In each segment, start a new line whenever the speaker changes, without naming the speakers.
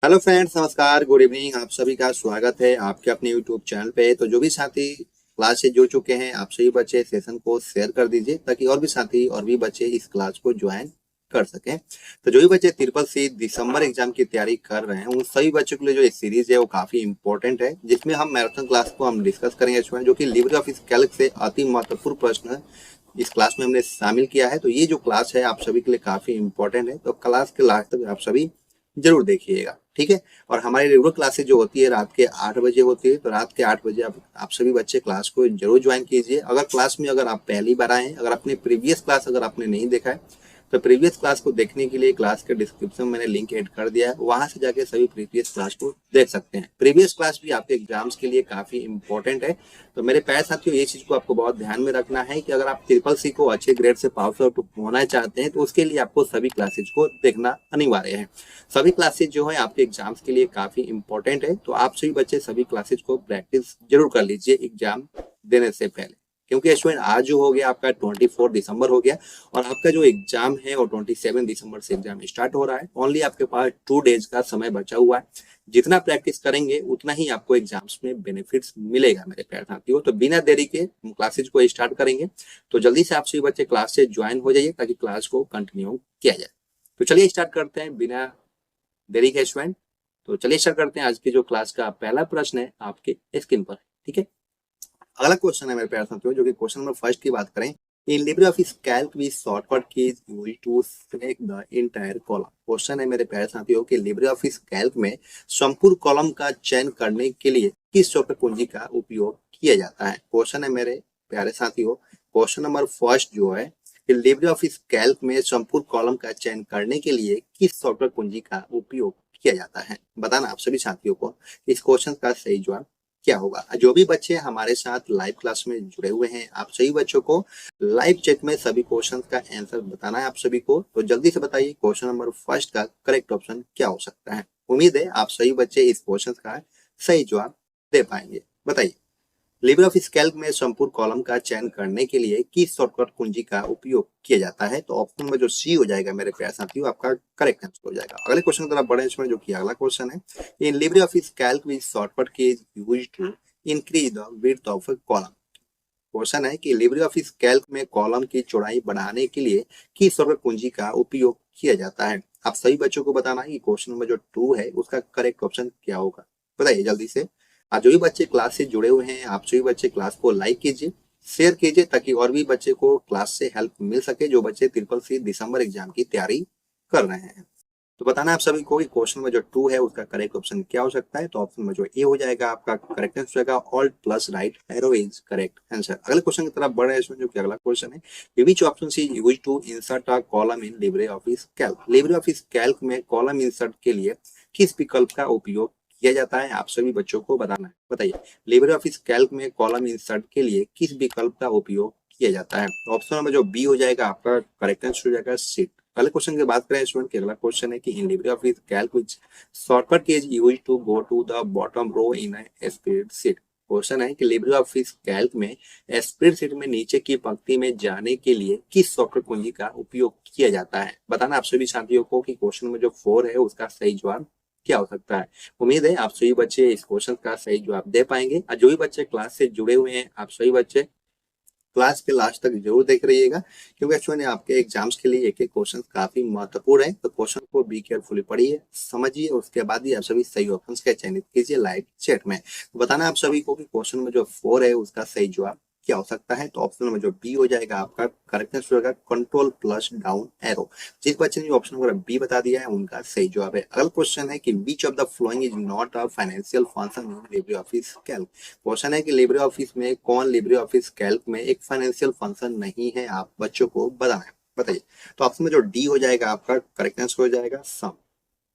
Hello friends, नमस्कार, good evening. आप सभी का स्वागत है आपके अपने यूट्यूब चैनल पे। तो जो भी साथी क्लास से जुड़ चुके हैं, आप सभी बच्चे सेशन को शेयर कर दीजिए ताकि और भी साथी और भी बच्चे इस क्लास को ज्वाइन कर सकें। तो जो भी बच्चे ट्रिपल सी दिसंबर एग्जाम की तैयारी कर रहे हैं, उन सभी बच्चों के लिए जो ये सीरीज है वो काफी इंपॉर्टेंट है, जिसमें हम मैराथन क्लास को हम डिस्कस करेंगे स्टूडेंट, जो कि लिब्रे ऑफिस कैल्क से अति महत्वपूर्ण प्रश्न इस क्लास में हमने शामिल किया है। तो ये जो क्लास है आप सभी के लिए काफी इंपॉर्टेंट है, तो क्लास के लास्ट तक आप सभी जरूर देखिएगा, ठीक है। और हमारी रेगुलर क्लासेज जो होती है रात के 8 बजे होती है, तो रात के 8 बजे आप सभी बच्चे क्लास को जरूर ज्वाइन कीजिए। अगर क्लास में अगर आप पहली बार आए हैं, अगर अपने प्रीवियस क्लास अगर आपने नहीं देखा है, तो प्रीवियस क्लास को देखने के लिए क्लास के डिस्क्रिप्शन में मैंने लिंक ऐड कर दिया है, वहां से जाके सभी प्रीवियस क्लास को देख सकते हैं। प्रीवियस क्लास भी आपके एग्जाम्स के लिए काफी इंपॉर्टेंट है। तो मेरे प्यारे साथियों, ये चीज को आपको बहुत ध्यान में रखना है कि अगर आप ट्रिपल सी को अच्छे ग्रेड से पास आउट होना चाहते हैं, तो उसके लिए आपको सभी क्लासेज को देखना अनिवार्य है। सभी क्लासेज जो है आपके एग्जाम्स के लिए काफी इंपॉर्टेंट है, तो आप सभी बच्चे सभी क्लासेज को प्रैक्टिस जरूर कर लीजिए एग्जाम देने से पहले। क्योंकि स्टूडेंट आज जो हो गया आपका 24 दिसंबर हो गया, और आपका जो एग्जाम है वो 27 दिसंबर से एग्जाम स्टार्ट हो रहा है। ओनली आपके पास 2 डेज का समय बचा हुआ है। जितना प्रैक्टिस करेंगे उतना ही आपको एग्जाम्स में बेनिफिट्स मिलेगा मेरे प्यारे साथियों। तो बिना देरी के हम क्लासेज को स्टार्ट करेंगे। तो जल्दी से आप सभी बच्चे क्लास से ज्वाइन हो जाइए ताकि क्लास को कंटिन्यू किया जाए। तो चलिए स्टार्ट करते हैं बिना देरी के स्टूडेंट। तो चलिए स्टार्ट करते हैं। आज की जो क्लास का पहला प्रश्न है आपके स्क्रीन पर, ठीक है। अगला क्वेश्चन है मेरे प्यारे साथियों, जो कि क्वेश्चन नंबर फर्स्ट की बात करें। In LibreOffice Calc with shortcut keys used to select the entire column. Question है मेरे प्यारे साथियों कि लिब्रे ऑफिस कैल्क में संपूर्ण कॉलम का चयन करने के लिए किस शॉर्टकट कुंजी का उपयोग किया जाता है। क्वेश्चन है मेरे प्यारे साथियों, क्वेश्चन नंबर फर्स्ट जो है कि लिब्रे ऑफिस कैल्क में संपूर्ण कॉलम का चयन करने के लिए किस शॉर्टकट कुंजी का उपयोग किया जाता है। बताना आप सभी साथियों को इस क्वेश्चन का सही जवाब क्या होगा। जो भी बच्चे हमारे साथ लाइव क्लास में जुड़े हुए हैं, आप सभी बच्चों को लाइव चैट में सभी क्वेश्चन का आंसर बताना है आप सभी को। तो जल्दी से बताइए क्वेश्चन नंबर फर्स्ट का करेक्ट ऑप्शन क्या हो सकता है। उम्मीद है आप सभी बच्चे इस क्वेश्चन का सही जवाब दे पाएंगे। बताइए, लिब्रे ऑफिस कैल्क में संपूर्ण कॉलम का चयन करने के लिए किस शॉर्टकट कुंजी का उपयोग किया जाता है। तो ऑप्शन में जो सी हो जाएगा मेरे प्यारे साथियों, आपका करेक्ट आंसर हो जाएगा। अगले क्वेश्चन की तरफ बढ़े इसमें, जो कि अगला क्वेश्चन है। In LibreOffice Calc with shortcut key is used to increase the width of a column. Question है कि लिब्रे ऑफिस कैल्क में कॉलम की चौड़ाई बढ़ाने के लिए किस शॉर्टकट कुंजी का उपयोग किया जाता है। आप सभी बच्चों को बताना है कि क्वेश्चन नंबर जो 2 है उसका करेक्ट ऑप्शन क्या होगा। बताइए जल्दी से। आज जो भी बच्चे क्लास से जुड़े हुए हैं, आप सभी बच्चे क्लास को लाइक कीजिए, शेयर कीजिए, ताकि और भी बच्चे को क्लास से हेल्प मिल सके, जो बच्चे ट्रिपल सी दिसंबर एग्जाम की तैयारी कर रहे हैं। तो बताना आप सभी को कि क्वेश्चन में जो 2 है उसका करेक्ट ऑप्शन क्या हो सकता है। तो ऑप्शन में जो ए हो जाएगा आपका करेक्ट आंसर हो जाएगा। Alt plus right arrow is correct answer. अगले क्वेश्चन की तरफ बढ़ रहे हैं इसमें, जो कि अगला क्वेश्चन है। Which option is used to insert a column in LibreOffice Calc. LibreOffice Calc में कॉलम इंसर्ट के लिए किस विकल्प का उपयोग किया जाता है। आप सभी बच्चों को बताना है। बताइए, लिब्रे ऑफिस कैल्क में कॉलम इंसर्ट के लिए किस विकल्प का उपयोग किया जाता है। ऑप्शन में जो बी हो जाएगा आपका करेक्ट आंसर हो जाएगा सीट। पहले क्वेश्चन की बात करें स्टूडेंट की, अगला क्वेश्चन है कि in LibreOffice Calc which shortcut key is used to go to the bottom row in a spreadsheet. Question है कि लिब्रे ऑफिस कैल्क में स्प्रेडशीट में नीचे की पंक्ति में जाने के लिए किस शॉर्टकट कुंजी का उपयोग किया जाता है। बताना आप सभी साथियों को कि क्वेश्चन में जो 4 है उसका सही जवाब क्या हो सकता है। उम्मीद है आप सभी बच्चे इस क्वेश्चन का सही जवाब दे पाएंगे। और जो भी बच्चे क्लास से जुड़े हुए हैं, आप सभी बच्चे क्लास के लास्ट तक जरूर देख रहिएगा, क्योंकि एक्चुअली आपके एग्जाम्स के लिए एक एक क्वेश्चन काफी महत्वपूर्ण है। तो क्वेश्चन को बी केयरफुली पढ़िए, समझिए, उसके बाद ही आप सभी सही ऑप्शंस का चयनित कीजिए लाइव चैट में। तो बताना आप सभी को कि क्वेश्चन में जो 4 है उसका सही जवाब क्या हो सकता है। तो ऑप्शन में जो बी हो जाएगा आपका करेक्ट आंसर होगा कंट्रोल प्लस डाउन एरो। जिस बच्चे ने ऑप्शन नंबर बी बता दिया है उनका सही जवाब है। अगला क्वेश्चन है कि which of the following is not a financial function in LibreOffice Calc. Question है कि लिब्रे ऑफिस में कौन लिब्रे ऑफिस कैल्क में एक फाइनेंशियल फंक्शन नहीं है, आप बच्चों को बताना है। बताइए, तो ऑप्शन में जो डी हो जाएगा आपका करेक्ट आंसर हो जाएगा सम।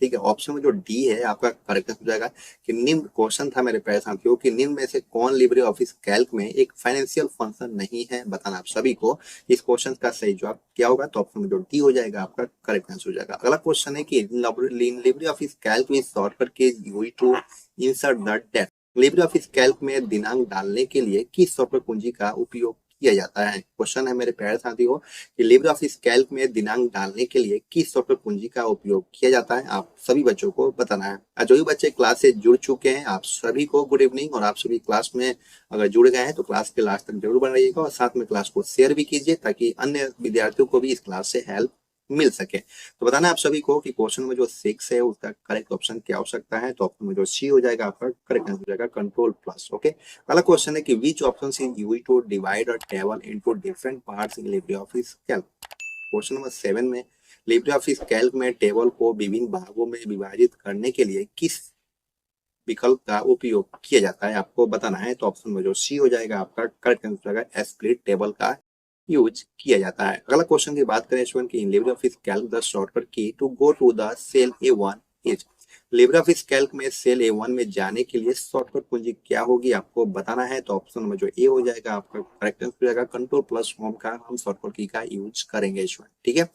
ठीक है, ऑप्शन में जो डी है आपका करेक्ट आंसर हो जाएगा कि निम्न क्वेश्चन था मेरे प्यारे साथियों कि निम्न में से कौन लिब्रे ऑफिस कैल्क में एक फाइनेंशियल फंक्शन नहीं है। बताना आप सभी को इस क्वेश्चन का सही जवाब क्या होगा। तो ऑप्शन में जो डी हो जाएगा आपका करेक्ट आंसर हो जाएगा। अगला क्वेश्चन है कि लिब्रे ऑफिस कैल्क में shortcut key used to insert the date. LibreOffice Calc में दिनांक डालने के लिए किस शॉर्टकट कुंजी का उपयोग किया जाता है। क्वेश्चन है मेरे प्यारे साथियों कि लिब्रे ऑफिस कैल्क में दिनांक डालने के लिए किस सॉफ्टवेयर कुंजी का उपयोग किया जाता है, आप सभी बच्चों को बताना है। जो भी बच्चे क्लास से जुड़ चुके हैं आप सभी को गुड इवनिंग, और आप सभी क्लास में अगर जुड़ गए हैं तो क्लास के लास्ट तक जरूर बन रहिएगा और साथ में क्लास को शेयर भी कीजिए ताकि अन्य विद्यार्थियों को भी इस क्लास से हेल्प मिल सके। तो बताना आप सभी को कि क्वेश्चन में जो 6 है उसका करेक्ट ऑप्शन क्या हो सकता है। तो ऑप्शन में जो सी हो जाएगा आपका करेक्ट आंसर हो जाएगा कंट्रोल प्लस। ओके, पहला क्वेश्चन है कि which option is used to divide a table into different parts in LibreOffice Calc. Question number 7 में लिब्रे ऑफिस कैल्क में टेबल को विभिन्न भागों में विभाजित करने के लिए किस विकल्प का उपयोग किया जाता है, आपको बताना है। तो ऑप्शन में जो सी हो जाएगा आपका करेक्ट आंसर हो जाएगा स्प्लिट टेबल का यूज किया जाता है। अगला क्वेश्चन की बात करें स्टूडेंट की in LibreOffice Calc the shortcut key to go to the cell A1 is. LibreOffice Calc में सेल A1 में जाने के लिए शॉर्टकट कुंजी क्या होगी, आपको बताना है। तो ऑप्शन में जो ए हो जाएगा आपका करेक्ट आंसर हो जाएगा कंट्रोल प्लस होम का हम शॉर्टकट की का यूज करेंगे स्टूडेंट, ठीक है।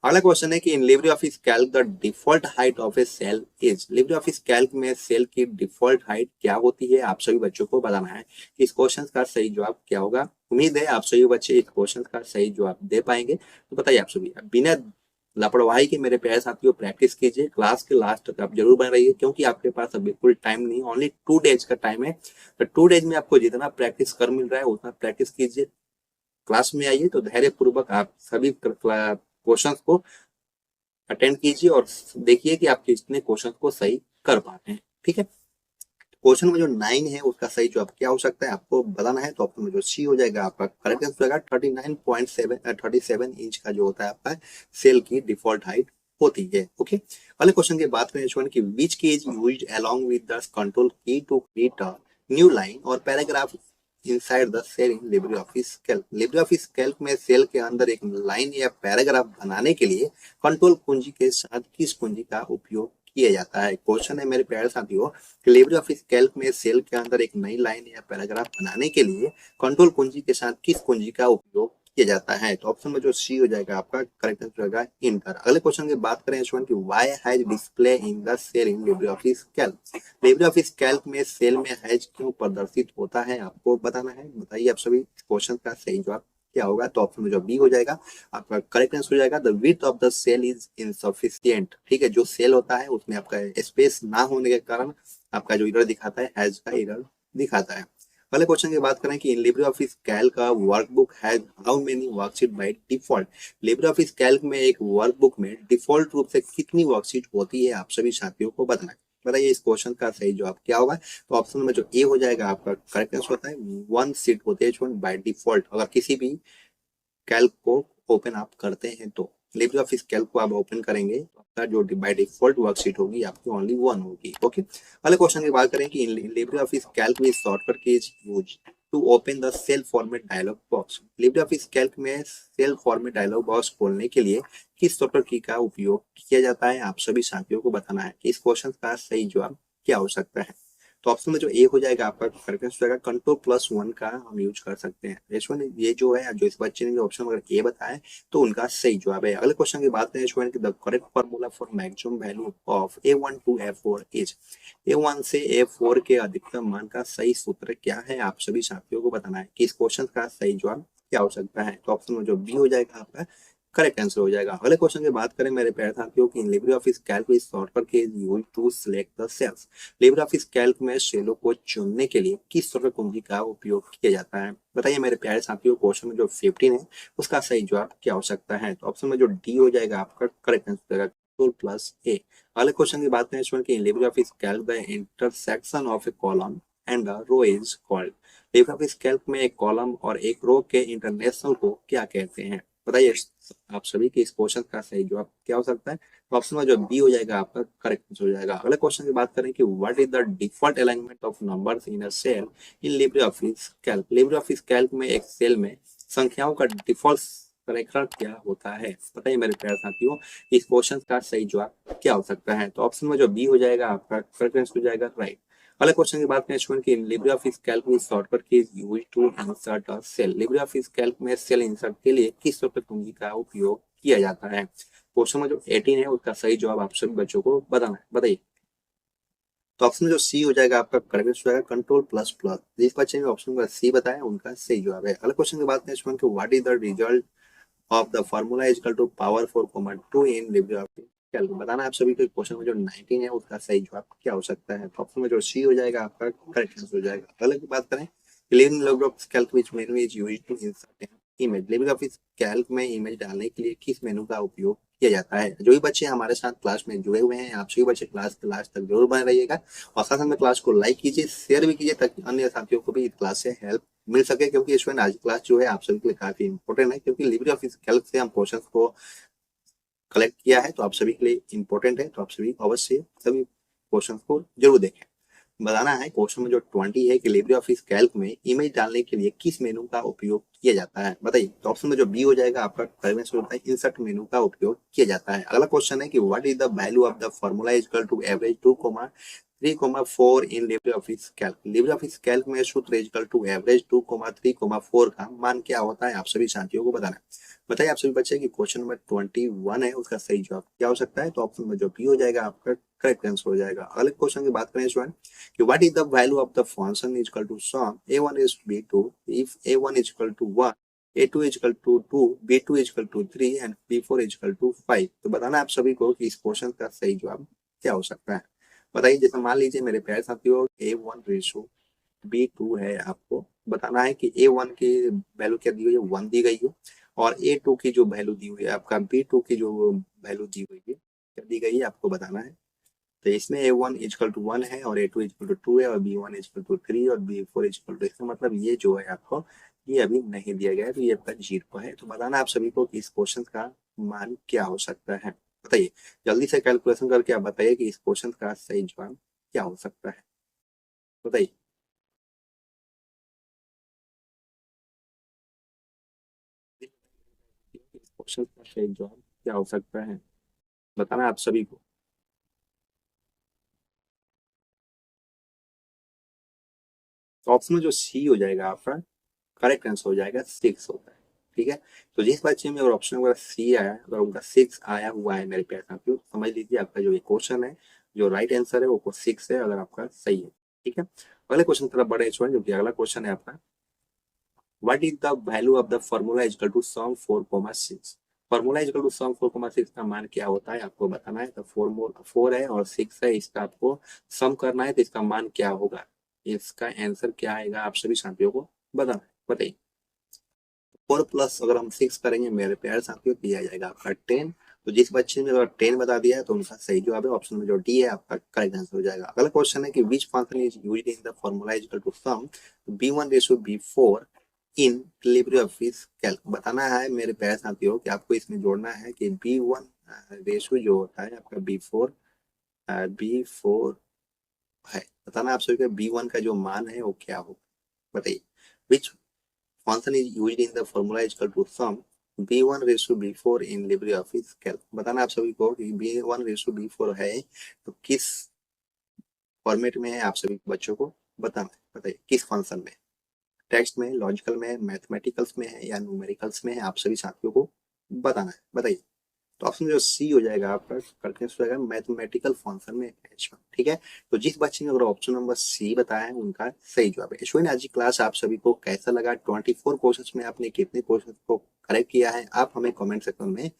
अगला क्वेश्चन है कि in LibreOffice Calc the default height of a cell is. LibreOffice Calc में सेल की डिफॉल्ट हाइट क्या होती है, आप सभी बच्चों को बताना है। इस क्वेश्चन का सही जवाब क्या होगा। उम्मीद है आप सभी बच्चे इस क्वेश्चन का सही जवाब दे पाएंगे। तो बताइए आप सभी, बिना लापरवाही के मेरे प्यारे साथियों प्रैक्टिस कीजिए, क्लास के लास्ट तक आप जरूर बन रहिए क्योंकि आपके पास अब बिल्कुल टाइम नहीं, ओनली 2 डेज का टाइम है। तो 2 डेज में आपको जितना प्रैक्टिस कर मिल रहा है उतना प्रैक्टिस कीजिए। क्लास में आइए तो धैर्य पूर्वक आप सभी क्वेश्चन को अटेंड कीजिए और देखिए कि आप कितने क्वेश्चन को सही कर पाते हैं, ठीक है। क्वेश्चन में जो 9 है उसका सही जवाब क्या हो सकता है, आपको बताना है। तो ऑप्शन में जो सी हो जाएगा आपका करेक्ट आंसर हो जाएगा 37 इंच का जो होता है आपका सेल की डिफॉल्ट हाइट होती है। ओके, अगले क्वेश्चन की बात करें स्टूडेंट की which key is used along with the control key to create a new line और paragraph inside the cell in LibreOffice Calc. LibreOffice Calc में सेल के अंदर एक लाइन या पैराग्राफ बनाने के लिए कंट्रोल कुंजी के साथ किस कुंजी का उपयोग किया जाता है। क्वेश्चन है मेरे प्यारे साथियों कि लिब्रे ऑफिस कैल्क में सेल के अंदर एक नई लाइन या पैराग्राफ बनाने के लिए कंट्रोल कुंजी के साथ किस कुंजी का उपयोग किया जाता है। तो ऑप्शन में जो सी हो जाएगा आपका करेक्ट आंसर होगा इंटर। अगले क्वेश्चन की बात करें स्टूडेंट की why hash display in the cell in LibreOffice Calc. LibreOffice Calc में सेल में हैज क्यों प्रदर्शित होता है, आपको बताना है। बताइए आप सभी क्वेश्चन का सही जवाब क्या होगा। तो ऑप्शन में जो बी हो जाएगा आपका करेक्ट आंसर हो जाएगा the width of the cell is insufficient. ठीक है, जो सेल होता है उसमें आपका स्पेस ना होने के कारण आपका जो एरर दिखाता है हैज का एरर दिखाता है। पहले क्वेश्चन की बात करें कि इन लिब्रे ऑफिस कैल्क का workbook has how many worksheet by default. Libre office Calc में एक वर्कबुक में डिफॉल्ट रूप से कितनी वर्कशीट होती है, आप सभी साथियों को बताना है। बताइए इस क्वेश्चन का सही जवाब क्या होगा। तो ऑप्शन में जो ए हो जाएगा आपका करेक्ट आंसर होता है 1 सीट होती है बाय डिफॉल्ट। अगर किसी भी कैल्क को ओपन आप करते हैं तो लिब्रे ऑफिस कैल्क को आप ओपन करेंगे तो आपका जो बाय डिफॉल्ट वर्कशीट होगी आपकी ओनली 1 होगी। ओके, अगले क्वेश्चन की बात करें कि इन लिब्रे ऑफिस कैल्क में shortcut key is use to open the cell format dialog box. LibreOffice Calc में सेल फॉर्मेट डायलॉग बॉक्स खोलने के लिए किस शॉर्टकट की का उपयोग किया जाता है, आप सभी साथियों को बताना है कि इस क्वेश्चन का सही जवाब क्या हो सकता है। तो ऑप्शन में जो ए हो जाएगा आपका करेक्ट आंसर जाएगा कंट्रोल प्लस 1 का हम यूज कर सकते हैं। स्टूडेंट ये जो है जो इस बच्चे ने जो ऑप्शन अगर ए बताया तो उनका सही जवाब है। अगले क्वेश्चन की बात करें स्टूडेंट की the correct formula for maximum value of A1 to A4 is. A1 से A4 के अधिकतम मान का सही सूत्र क्या है, आप सभी साथियों को बताना है कि इस क्वेश्चन का सही जवाब क्या हो सकता है। तो ऑप्शन में जो बी हो जाएगा आपका करेक्ट आंसर हो जाएगा। अगले क्वेश्चन की बात करें मेरे प्यारे साथियों की in LibreOffice Calc is shortcut key use to select the cells. LibreOffice Calc में सेलों को चुनने के लिए किस शॉर्टकट कुंजी का उपयोग किया जाता है। बताइए मेरे प्यारे साथियों क्वेश्चन में जो 15 है उसका सही जवाब क्या हो सकता है। तो ऑप्शन में जो डी हो जाएगा आपका करेक्ट आंसर हो जाएगा कंट्रोल प्लस ए। अगले क्वेश्चन की बात करें स्टूडेंट की LibreOffice Calc the intersection of a column and the row is called. LibreOffice Calc में एक कॉलम और एक रो के इंटरनेशनल को क्या कहते हैं। बताइए आप सभी के इस क्वेश्चन का सही जवाब क्या हो सकता है। तो ऑप्शन में जो बी हो जाएगा आपका करेक्ट आंसर हो जाएगा। अगले क्वेश्चन की बात करें कि what is the default alignment of numbers in a cell in LibreOffice Calc. LibreOffice Calc में एक सेल में संख्याओं का डिफॉल्ट संरेखण क्या होता है। बताइए मेरे प्यारे साथियों इस क्वेश्चन का सही जवाब क्या हो सकता है। तो ऑप्शन में जो बी हो जाएगा आपका करेक्ट आंसर हो जाएगा राइट। अगले क्वेश्चन की बात करें स्टूडेंट की लिब्रे ऑफिस कैल्क में shortcut key use to insert a cell. LibreOffice Calc में सेल इंसर्ट के लिए किस शॉर्टकट कुंजी का उपयोग किया जाता है। क्वेश्चन में जो 18 है उसका सही जवाब आप सभी बच्चों को बताना है। बताइए। तो ऑप्शन जो सी हो जाएगा आपका करेक्ट हो जाएगा कंट्रोल प्लस प्लस। जिस बच्चे ने ऑप्शन का सी बताया उनका सही जवाब है। अगले क्वेश्चन की बात करें स्टूडेंट के what is the result of the formula is equal to power 4,2 in LibreOffice Calc. बताना आप सभी को क्वेश्चन में जो 19 है उसका सही जवाब क्या हो सकता है। तो ऑप्शन में जो सी हो जाएगा आपका करेक्ट आंसर हो जाएगा। अगले की बात करें living LibreOffice Calc which menu is used to insert image. LibreOffice Calc में इमेज डालने के लिए किस मेनू का उपयोग किया जाता है। जो भी बच्चे हमारे साथ क्लास में जुड़े हुए हैं आप सभी बच्चे क्लास के लास्ट तक जरूर बने रहिएगा और साथ में क्लास को लाइक कीजिए, शेयर भी कीजिए ताकि अन्य साथियों को भी इस क्लास से हेल्प मिल सके। क्योंकि स्टूडेंट आज क्लास जो है आप सभी के लिए काफी इंपॉर्टेंट है क्योंकि लिब्रियोफिस कैल्क से हम क्वेश्चन को कलेक्ट किया है तो आप सभी के लिए इंपॉर्टेंट है। तो आप सभी अवश्य सभी क्वेश्चन को जरूर देखें। बताना है क्वेश्चन में जो 20 है कि लिब्रियोफिस कैल्क में इमेज डालने के लिए किस मेनू का उपयोग किया जाता है बताइए। तो ऑप्शन में जो बी हो जाएगा आपका करेक्ट होता है इंसर्ट मेनू का उपयोग किया जाता है। अगला क्वेश्चन है कि what is the value of the formula is equal to average 2,3,4 in LibreOffice Calc. LibreOffice Calc में सूत्र इज इक्वल टू एवरेज 2,3,4 का मान क्या होता है आप सभी साथियों को बताना है। बताइए आप सभी बच्चे की क्वेश्चन नंबर 21 है उसका सही जवाब क्या हो सकता है। तो ऑप्शन में जो बी हो जाएगा आपका करेक्ट आंसर हो जाएगा। अगले क्वेश्चन की बात करें स्टूडेंट कि what is the value of the function is equal to sum a1 is b2 if a1 is equal to 1 a2 is equal to 2 b2 is equal to 3 and b4 is equal to 5। तो बताना आप सभी को कि इस question का सही जवाब क्या हो सकता है। बताइए जैसे मान लीजिए मेरे प्यारे साथियों a1 रेशो b2 है, आपको बताना है कि a1 की वैल्यू क्या दी हुई है 1 दी गई है और a2 की जो वैल्यू दी हुई है आपका b2 की जो वैल्यू दी हुई है क्या दी गई है आपको बताना है। तो इसमें a1 इजकल टू 1 है और a2 इजकल टू 2 है और b1 इजकल टू 3 और b4 इजकल टू, इसका मतलब ये जो है आपको ये अभी नहीं दिया गया है तो ये आपका 0 है। तो बताना आप सभी को कि इस क्वेश्चन का मान क्या हो सकता है। बताइए जल्दी से कैलकुलेशन करके आप बताइए कि इस क्वेश्चन का सही जवाब क्या हो सकता है। बताइए इस क्वेश्चन का सही जवाब क्या हो सकता है। बताना आप सभी को। तो ऑप्शन में जो सी हो जाएगा आपका करेक्ट आंसर हो जाएगा 6 होता है। ठीक है तो जिस बच्चे में अगर ऑप्शन नंबर सी आया अगर उनका 6 आया हुआ है मेरे प्यारे साथियों समझ लीजिए आपका जो ये क्वेश्चन है जो राइट आंसर है वो 6 है अगर आपका सही है। ठीक है अगले क्वेश्चन तरफ बढ़े स्टूडेंट जो कि अगला क्वेश्चन है आपका what is the value of the formula equal to sum 4,6। Formula equal to sum 4,6 का मान क्या होता है आपको बताना है। तो 4 है और 6 है इसका आपको सम करना है तो इसका मान क्या होगा, इसका आंसर क्या आएगा आप सभी साथियों को बताना है। बताइए 4 प्लस अगर हम 6 करेंगे मेरे प्यारे साथियों तो ये आ जाएगा आपका 10। तो जिस बच्चे ने अगर 10 बता दिया है तो उनका सही जवाब है ऑप्शन में जो डी है आपका करेक्ट आंसर हो जाएगा। अगला क्वेश्चन है कि which function is used in the formula is equal to sum b1 ratio b4 in LibreOffice Calc. बताना है मेरे प्यारे साथियों कि आपको इसमें जोड़ना है कि b1 रेशो जो होता है आपका b4 है। बताना आप सभी का b1 का जो मान है वो क्या होगा। बताइए विच function is used in the formula is equal to sum b1 ratio b4 in LibreOffice Calc। बताना आप सभी को कि b1 रेशो b4 है तो किस फॉर्मेट में है आप सभी बच्चों को बताना है। बताइए किस फंक्शन में, टेक्स्ट में, लॉजिकल में, मैथमेटिकल्स में है या न्यूमेरिकल्स में है आप सभी साथियों को बताना है। बताइए तो ऑप्शन जो सी हो जाएगा आपका करके हो जाएगा मैथमेटिकल फंक्शन में H1। ठीक है तो जिस बच्चे ने अगर ऑप्शन नंबर सी बताया है उनका सही जवाब है। स्टूडेंट आज की क्लास आप सभी को कैसा लगा, 24 क्वेश्चंस में आपने कितने क्वेश्चंस को करेक्ट किया है आप हमें कमेंट सेक्शन में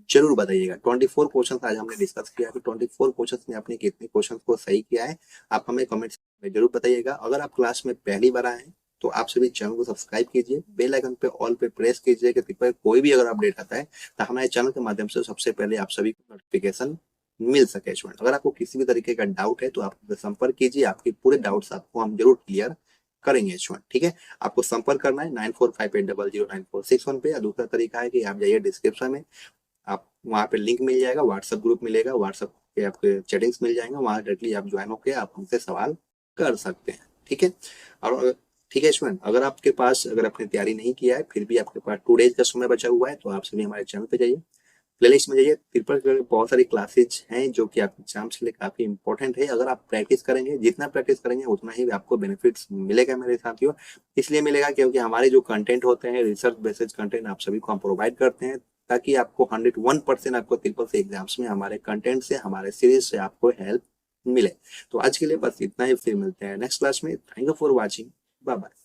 जरूर बताइएगा। 24 क्वेश्चन आज हमने डिस्कस किया है तो 24 क्वेश्चन में आपने कितने क्वेश्चन को सही किया है आप हमें कमेंट में जरूर बताइएगा। अगर आप क्लास में पहली बार आए हैं तो आप सभी चैनल को सब्सक्राइब कीजिए, बेल आइकन पे ऑल पे प्रेस कीजिए कि कोई भी अगर अपडेट आता है तो हमारे चैनल के माध्यम से सबसे पहले आप सभी को नोटिफिकेशन मिल सके। स्टूडेंट अगर आपको किसी भी तरीके का डाउट है तो आप संपर्क कीजिए, आपके पूरे डाउट्स आपको हम जरूर क्लियर करेंगे स्टूडेंट। ठीक है आपको संपर्क करना है 9458009461 पे या दूसरा तरीका है कि आप जाइए डिस्क्रिप्शन में आप वहाँ पे लिंक मिल जाएगा, व्हाट्सएप ग्रुप मिलेगा, व्हाट्सएप पे आपके चैटिंग्स मिल जाएंगे, वहाँ डायरेक्टली आप ज्वाइन होकर आप हमसे सवाल कर सकते हैं। ठीक है और ठीक है स्टूडेंट अगर आपके पास अगर आपने तैयारी नहीं किया है फिर भी आपके पास 2 डेज का समय बचा हुआ है तो आप सभी हमारे चैनल पे जाइए, प्लेलिस्ट में जाइए, ट्रिपल बहुत सारी क्लासेज हैं जो कि आपके एग्जाम्स के लिए काफी इंपॉर्टेंट है। अगर आप प्रैक्टिस करेंगे जितना प्रैक्टिस करेंगे उतना ही आपको बेनिफिट्स मिलेगा मेरे साथियों। इसलिए मिलेगा क्योंकि हमारे जो कंटेंट होते हैं रिसर्च बेस्ड कंटेंट आप सभी को हम प्रोवाइड करते हैं ताकि आपको 101% आपको ट्रिपल से एग्जाम्स में हमारे कंटेंट से हमारे सीरीज से आपको हेल्प मिले। तो आज के लिए बस इतना ही, फिर मिलते हैं नेक्स्ट क्लास में। Thank you for watching, bye bye.